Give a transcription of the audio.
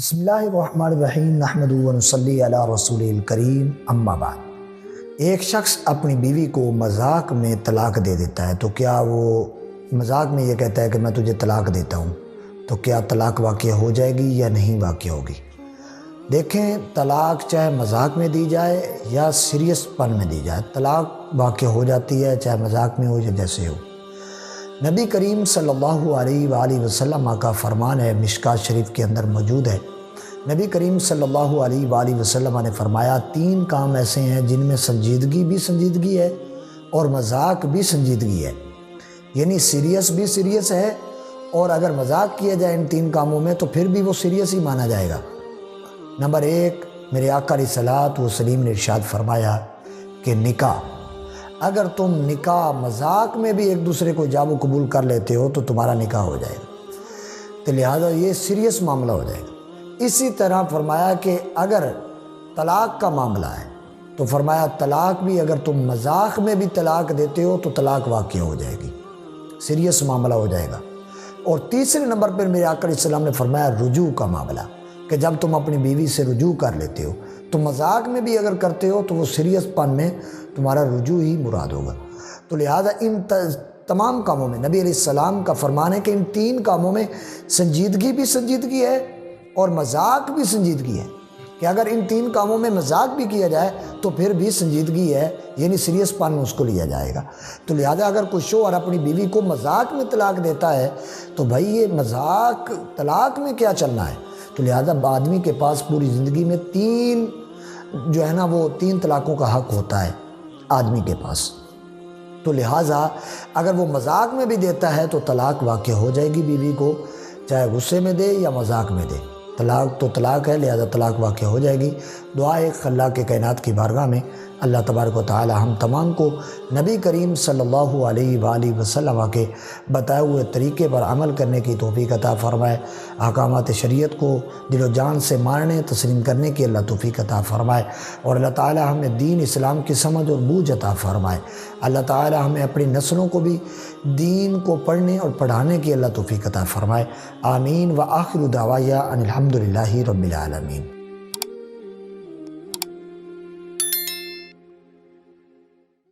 بسم اللہ الرحمن الرحیم نحمدہ و نصلی علی رسول الکریم اما بعد۔ ایک شخص اپنی بیوی کو مذاق میں طلاق دے دیتا ہے تو کیا وہ مذاق میں یہ کہتا ہے کہ میں تجھے طلاق دیتا ہوں، تو کیا طلاق واقع ہو جائے گی یا نہیں واقع ہوگی؟ دیکھیں، طلاق چاہے مذاق میں دی جائے یا سیریس پن میں دی جائے، طلاق واقع ہو جاتی ہے، چاہے مذاق میں ہو یا جیسے ہو۔ نبی کریم صلی اللہ علیہ وآلہ وسلم کا فرمان ہے، مشکوٰۃ شریف کے اندر موجود ہے۔ نبی کریم صلی اللہ علیہ وآلہ وسلم نے فرمایا، تین کام ایسے ہیں جن میں سنجیدگی بھی سنجیدگی ہے اور مذاق بھی سنجیدگی ہے، یعنی سیریس بھی سیریس ہے، اور اگر مذاق کیا جائے ان تین کاموں میں تو پھر بھی وہ سیریس ہی مانا جائے گا۔ نمبر ایک، میرے آقا علیہ الصلوٰۃ والسلام نے ارشاد فرمایا کہ نکاح، اگر تم نکاح مذاق میں بھی ایک دوسرے کو ایجاب و قبول کر لیتے ہو تو تمہارا نکاح ہو جائے گا، تو لہٰذا یہ سیریس معاملہ ہو جائے گا۔ اسی طرح فرمایا کہ اگر طلاق کا معاملہ ہے تو فرمایا طلاق بھی اگر تم مذاق میں بھی طلاق دیتے ہو تو طلاق واقع ہو جائے گی، سیریس معاملہ ہو جائے گا۔ اور تیسرے نمبر پر میرے آقا علیہ السلام نے فرمایا رجوع کا معاملہ، کہ جب تم اپنی بیوی سے رجوع کر لیتے ہو تو مذاق میں بھی اگر کرتے ہو تو وہ سیریس پن میں تمہارا رجوع ہی مراد ہوگا۔ تو لہٰذا ان تمام کاموں میں نبی علیہ السلام کا فرمان ہے کہ ان تین کاموں میں سنجیدگی بھی سنجیدگی ہے اور مذاق بھی سنجیدگی ہے، کہ اگر ان تین کاموں میں مذاق بھی کیا جائے تو پھر بھی سنجیدگی ہے، یعنی سیریس پن میں اس کو لیا جائے گا۔ تو لہٰذا اگر کوئی شوہر اپنی بیوی کو مذاق میں طلاق دیتا ہے تو بھائی یہ مذاق طلاق میں کیا چلنا ہے؟ تو لہٰذا آدمی کے پاس پوری زندگی میں تین جو ہے نا وہ تین طلاقوں کا حق ہوتا ہے آدمی کے پاس۔ تو لہٰذا اگر وہ مذاق میں بھی دیتا ہے تو طلاق واقع ہو جائے گی بیوی کو، چاہے غصے میں دے یا مذاق میں دے، طلاق تو طلاق ہے، لہذا طلاق واقع ہو جائے گی۔ دعا ہے اللہ کے کائنات کی بارگاہ میں اللہ تبارک و تعالی ہم تمام کو نبی کریم صلی اللہ علیہ وآلہ وسلم کے بتائے ہوئے طریقے پر عمل کرنے کی توفیق عطا فرمائے، احکامات شریعت کو دل و جان سے ماننے تسلیم کرنے کی اللہ توفیق عطا فرمائے، اور اللہ تعالی ہمیں دین اسلام کی سمجھ اور بوجھ عطا فرمائے۔ اللہ تعالی ہمیں اپنی نسلوں کو بھی دین کو پڑھنے اور پڑھانے کی اللہ توفیق عطا فرمائے۔ آمین۔ وآخر دعوایا ان الحمد للہ رب العالمین۔